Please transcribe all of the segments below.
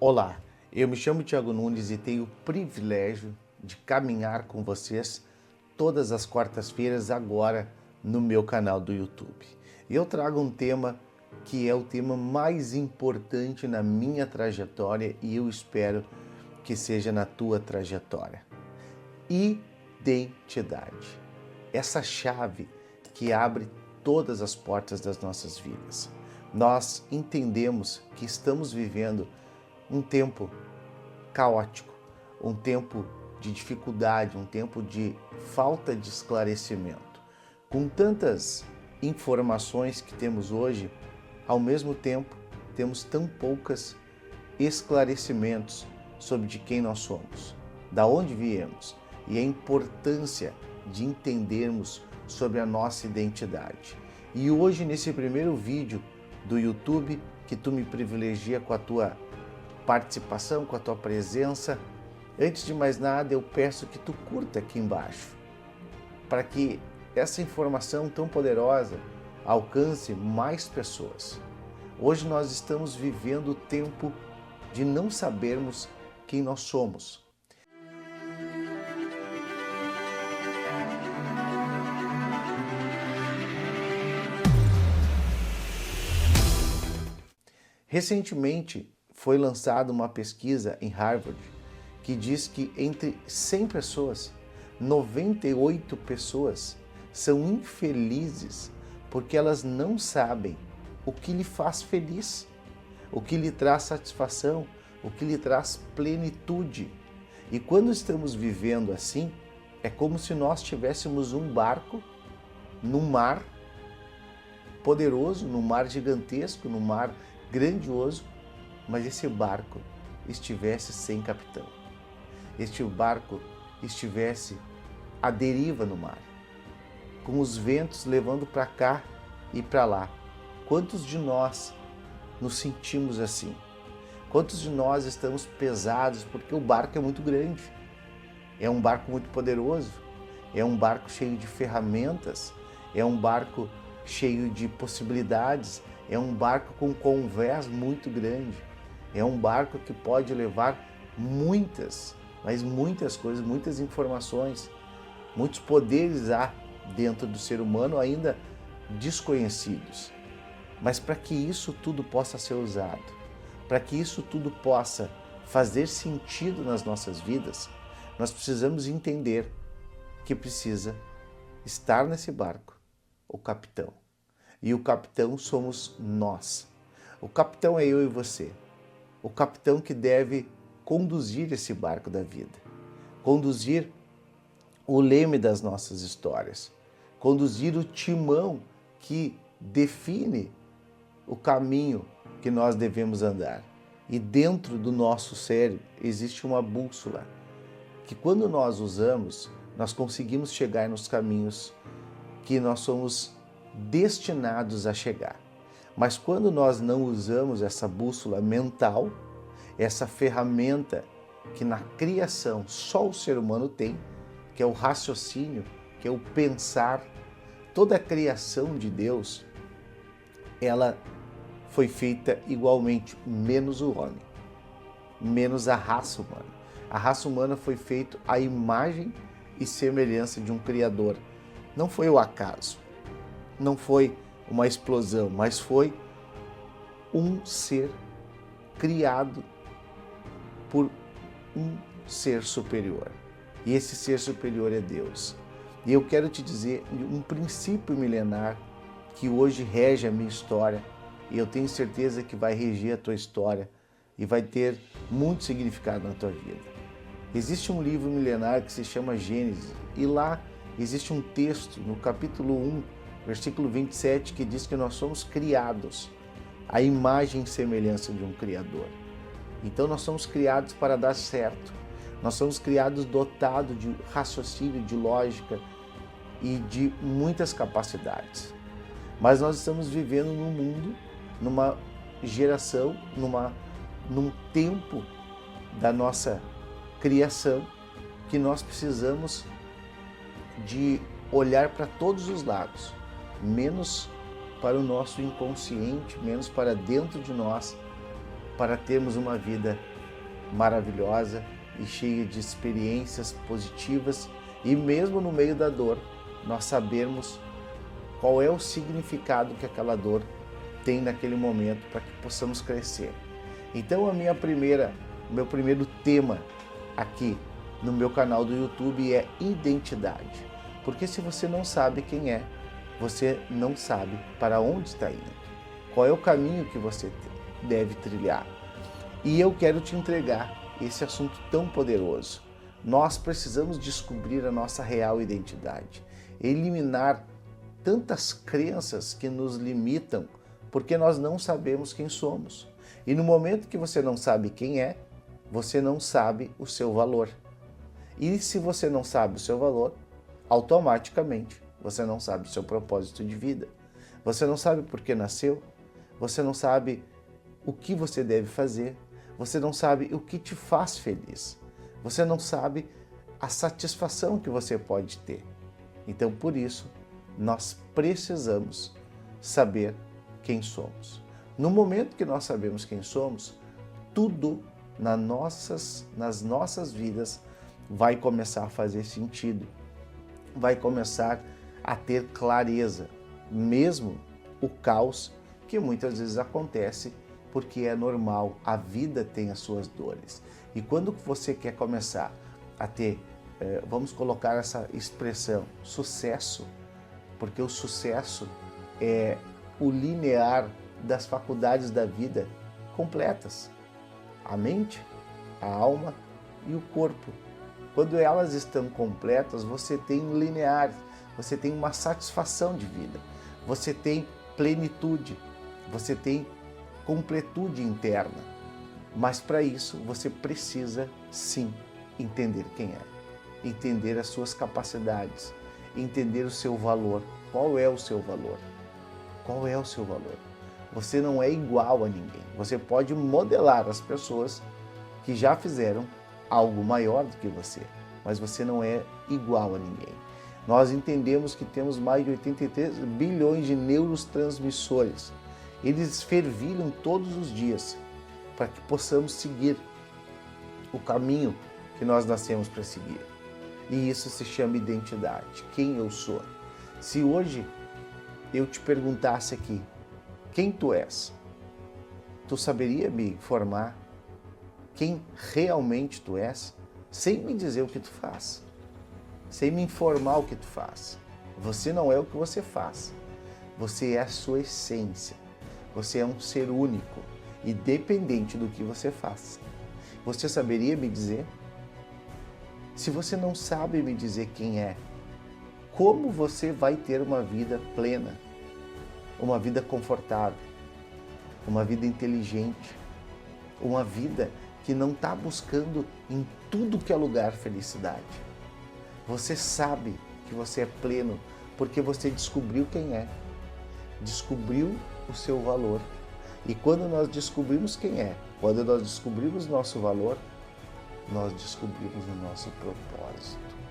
Olá, eu me chamo Thiago Nunes e tenho o privilégio de caminhar com vocês todas as quartas-feiras agora no meu canal do YouTube. Eu trago um tema que é o tema mais importante na minha trajetória e eu espero que seja na tua trajetória. Identidade. Essa chave que abre todas as portas das nossas vidas. Nós entendemos que estamos vivendo um tempo caótico, um tempo de dificuldade, um tempo de falta de esclarecimento. Com tantas informações que temos hoje, ao mesmo tempo temos tão poucos esclarecimentos sobre de quem nós somos, da onde viemos e a importância de entendermos sobre a nossa identidade. E hoje, nesse primeiro vídeo do YouTube, que tu me privilegia com a tua participação, com a tua presença, antes de mais nada eu peço que tu curta aqui embaixo, para que essa informação tão poderosa alcance mais pessoas. Hoje nós estamos vivendo o tempo de não sabermos quem nós somos. Recentemente foi lançada uma pesquisa em Harvard que diz que entre 100 pessoas, 98 pessoas são infelizes porque elas não sabem o que lhe faz feliz, o que lhe traz satisfação, o que lhe traz plenitude. E quando estamos vivendo assim, é como se nós tivéssemos um barco num mar poderoso, num mar gigantesco, num mar grandioso, mas esse barco estivesse sem capitão. Este barco estivesse à deriva no mar, com os ventos levando para cá e para lá. Quantos de nós nos sentimos assim? Quantos de nós estamos pesados porque o barco é muito grande? É um barco muito poderoso, é um barco cheio de ferramentas, é um barco cheio de possibilidades, é um barco com um convés muito grande, é um barco que pode levar muitas, mas muitas coisas, muitas informações, muitos poderes há dentro do ser humano ainda desconhecidos. Mas para que isso tudo possa ser usado, para que isso tudo possa fazer sentido nas nossas vidas, nós precisamos entender que precisa estar nesse barco o capitão. E o capitão somos nós. O capitão é eu e você. O capitão que deve conduzir esse barco da vida. Conduzir o leme das nossas histórias. Conduzir o timão que define o caminho que nós devemos andar. E dentro do nosso cérebro existe uma bússola que quando nós usamos, nós conseguimos chegar nos caminhos que nós somos destinados a chegar. Mas quando nós não usamos essa bússola mental, essa ferramenta que na criação só o ser humano tem, que é o raciocínio, que é o pensar, toda a criação de Deus, ela foi feita igualmente, menos o homem, menos a raça humana. A raça humana foi feita à imagem e semelhança de um Criador. Não foi o acaso, não foi uma explosão, mas foi um ser criado por um ser superior. E esse ser superior é Deus. E eu quero te dizer um princípio milenar que hoje rege a minha história e eu tenho certeza que vai reger a tua história e vai ter muito significado na tua vida. Existe um livro milenar que se chama Gênesis e lá existe um texto no capítulo 1, versículo 27, que diz que nós somos criados à imagem e semelhança de um Criador. Então nós somos criados para dar certo. Nós somos criados dotados de raciocínio, de lógica e de muitas capacidades. Mas nós estamos vivendo num mundo, numa geração, num tempo da nossa criação que nós precisamos de olhar para todos os lados, menos para o nosso inconsciente, menos para dentro de nós, para termos uma vida maravilhosa e cheia de experiências positivas, e mesmo no meio da dor, nós sabemos qual é o significado que aquela dor tem naquele momento para que possamos crescer. Então meu primeiro tema aqui no meu canal do YouTube é identidade. Porque se você não sabe quem é, você não sabe para onde está indo. Qual é o caminho que você deve trilhar. E eu quero te entregar esse assunto tão poderoso. Nós precisamos descobrir a nossa real identidade, eliminar tantas crenças que nos limitam, porque nós não sabemos quem somos. E no momento que você não sabe quem é, você não sabe o seu valor. E se você não sabe o seu valor, automaticamente você não sabe o seu propósito de vida. Você não sabe por que nasceu, você não sabe o que você deve fazer, você não sabe o que te faz feliz, você não sabe a satisfação que você pode ter. Então, por isso, nós precisamos saber quem somos. No momento que nós sabemos quem somos, tudo nas nossas vidas vai começar a fazer sentido, vai começar a ter clareza, mesmo o caos que muitas vezes acontece, porque é normal, a vida tem as suas dores. E quando você quer começar a ter, vamos colocar essa expressão, sucesso, porque o sucesso é o linear das faculdades da vida completas. A mente, a alma e o corpo. Quando elas estão completas, você tem um linear, você tem uma satisfação de vida, você tem plenitude, você tem completude interna. Mas para isso você precisa sim entender quem é, entender as suas capacidades, entender o seu valor. Qual é o seu valor? Qual é o seu valor? Você não é igual a ninguém. Você pode modelar as pessoas que já fizeram algo maior do que você, mas você não é igual a ninguém. Nós entendemos que temos mais de 83 bilhões de neurotransmissores. Eles fervilham todos os dias para que possamos seguir o caminho que nós nascemos para seguir. E isso se chama identidade. Quem eu sou? Se hoje eu te perguntasse aqui, quem tu és? Tu saberia me informar quem realmente tu és, sem me dizer o que tu faz, sem me informar o que tu faz. Você não é o que você faz, você é a sua essência, você é um ser único, independente do que você faz. Você saberia me dizer? Se você não sabe me dizer quem é, como você vai ter uma vida plena, uma vida confortável, uma vida inteligente, uma vida que não está buscando em tudo que é lugar felicidade. Você sabe que você é pleno porque você descobriu quem é, descobriu o seu valor. E quando nós descobrimos quem é, quando nós descobrimos nosso valor, nós descobrimos o nosso propósito.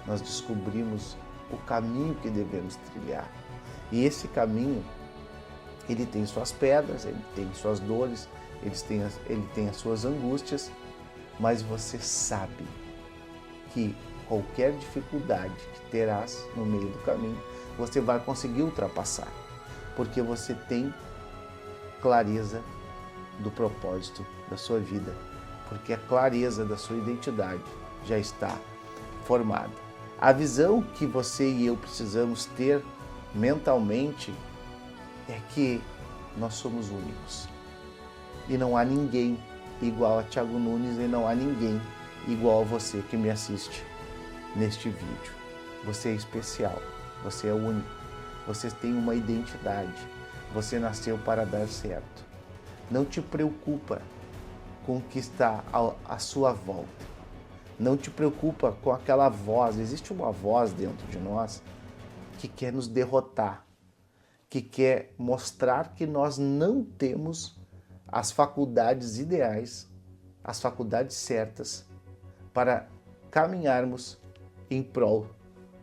Nós descobrimos o caminho que devemos trilhar. E esse caminho, ele tem suas pedras, ele tem suas dores, ele tem as suas angústias, mas você sabe que qualquer dificuldade que terás no meio do caminho, você vai conseguir ultrapassar, porque você tem clareza do propósito da sua vida, porque a clareza da sua identidade já está formada. A visão que você e eu precisamos ter mentalmente é que nós somos únicos. E não há ninguém igual a Thiago Nunes e não há ninguém igual a você que me assiste neste vídeo. Você é especial, você é único, você tem uma identidade, você nasceu para dar certo. Não te preocupa com o que está à sua volta. Não te preocupa com aquela voz. Existe uma voz dentro de nós que quer nos derrotar, que quer mostrar que nós não temos as faculdades ideais, as faculdades certas para caminharmos em prol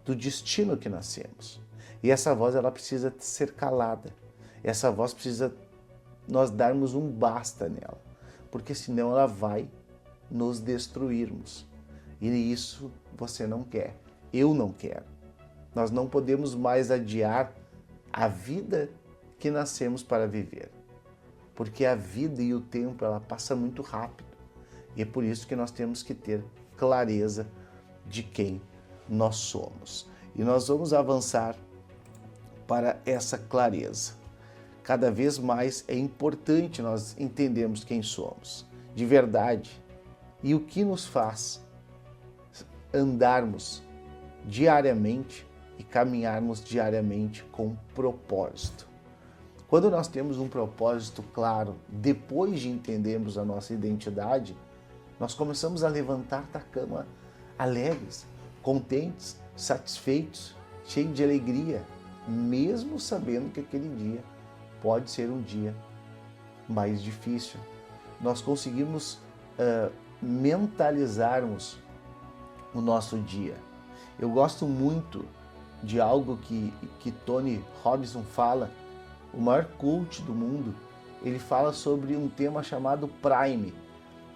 do destino que nascemos. E essa voz, ela precisa ser calada. Essa voz precisa nós darmos um basta nela, porque senão ela vai nos destruirmos. E isso você não quer, eu não quero. Nós não podemos mais adiar a vida que nascemos para viver, porque a vida e o tempo ela passa muito rápido. E é por isso que nós temos que ter clareza de quem nós somos. E nós vamos avançar para essa clareza. Cada vez mais é importante nós entendermos quem somos, de verdade, e o que nos faz andarmos diariamente e caminharmos diariamente com propósito. Quando nós temos um propósito claro, depois de entendermos a nossa identidade, nós começamos a levantar da cama alegres, contentes, satisfeitos, cheios de alegria, mesmo sabendo que aquele dia pode ser um dia mais difícil. Nós conseguimos mentalizarmos o nosso dia. Eu gosto muito de algo que Tony Robinson fala, o maior coach do mundo. Ele fala sobre um tema chamado Prime.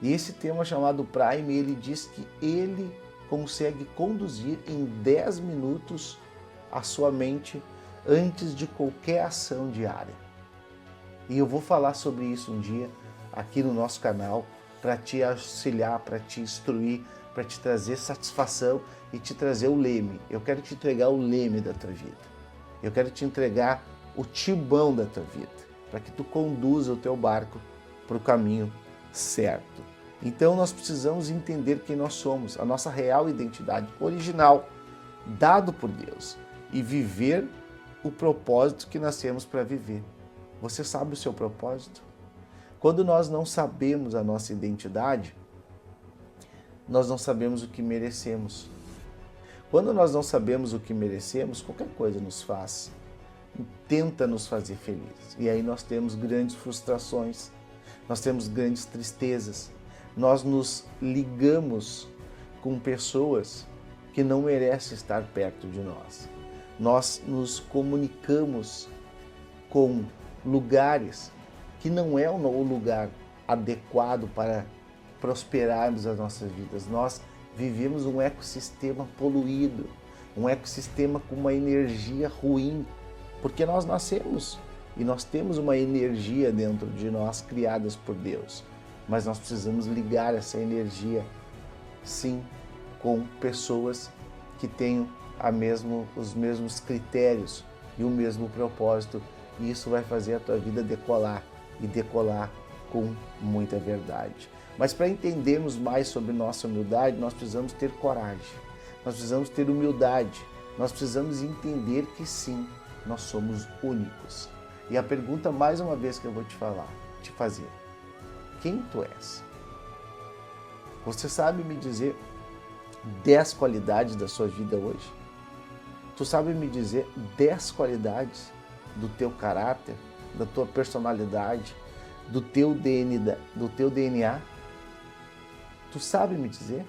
E esse tema chamado Prime, ele diz que ele consegue conduzir em 10 minutos a sua mente antes de qualquer ação diária. E eu vou falar sobre isso um dia aqui no nosso canal para te auxiliar, para te instruir, para te trazer satisfação e te trazer o leme. Eu quero te entregar o leme da tua vida. Eu quero te entregar o timão da tua vida, para que tu conduza o teu barco para o caminho certo. Então nós precisamos entender quem nós somos, a nossa real identidade original, dado por Deus, e viver o propósito que nascemos para viver. Você sabe o seu propósito? Quando nós não sabemos a nossa identidade, nós não sabemos o que merecemos. Quando nós não sabemos o que merecemos, qualquer coisa tenta nos fazer felizes. E aí nós temos grandes frustrações, nós temos grandes tristezas, nós nos ligamos com pessoas que não merecem estar perto de nós. Nós nos comunicamos com lugares que não é o lugar adequado para prosperarmos as nossas vidas. Nós vivemos um ecossistema poluído, um ecossistema com uma energia ruim, porque nós nascemos e nós temos uma energia dentro de nós criadas por Deus, mas nós precisamos ligar essa energia, sim, com pessoas que tenham os mesmos critérios e o mesmo propósito, e isso vai fazer a tua vida decolar, e decolar com muita verdade. Mas para entendermos mais sobre nossa humildade, nós precisamos ter coragem, nós precisamos ter humildade, nós precisamos entender que sim, nós somos únicos. E a pergunta, mais uma vez, que eu vou te fazer, quem tu és? Você sabe me dizer 10 qualidades da sua vida hoje? Tu sabe me dizer 10 qualidades do teu caráter, da tua personalidade, do teu DNA? Tu sabe me dizer?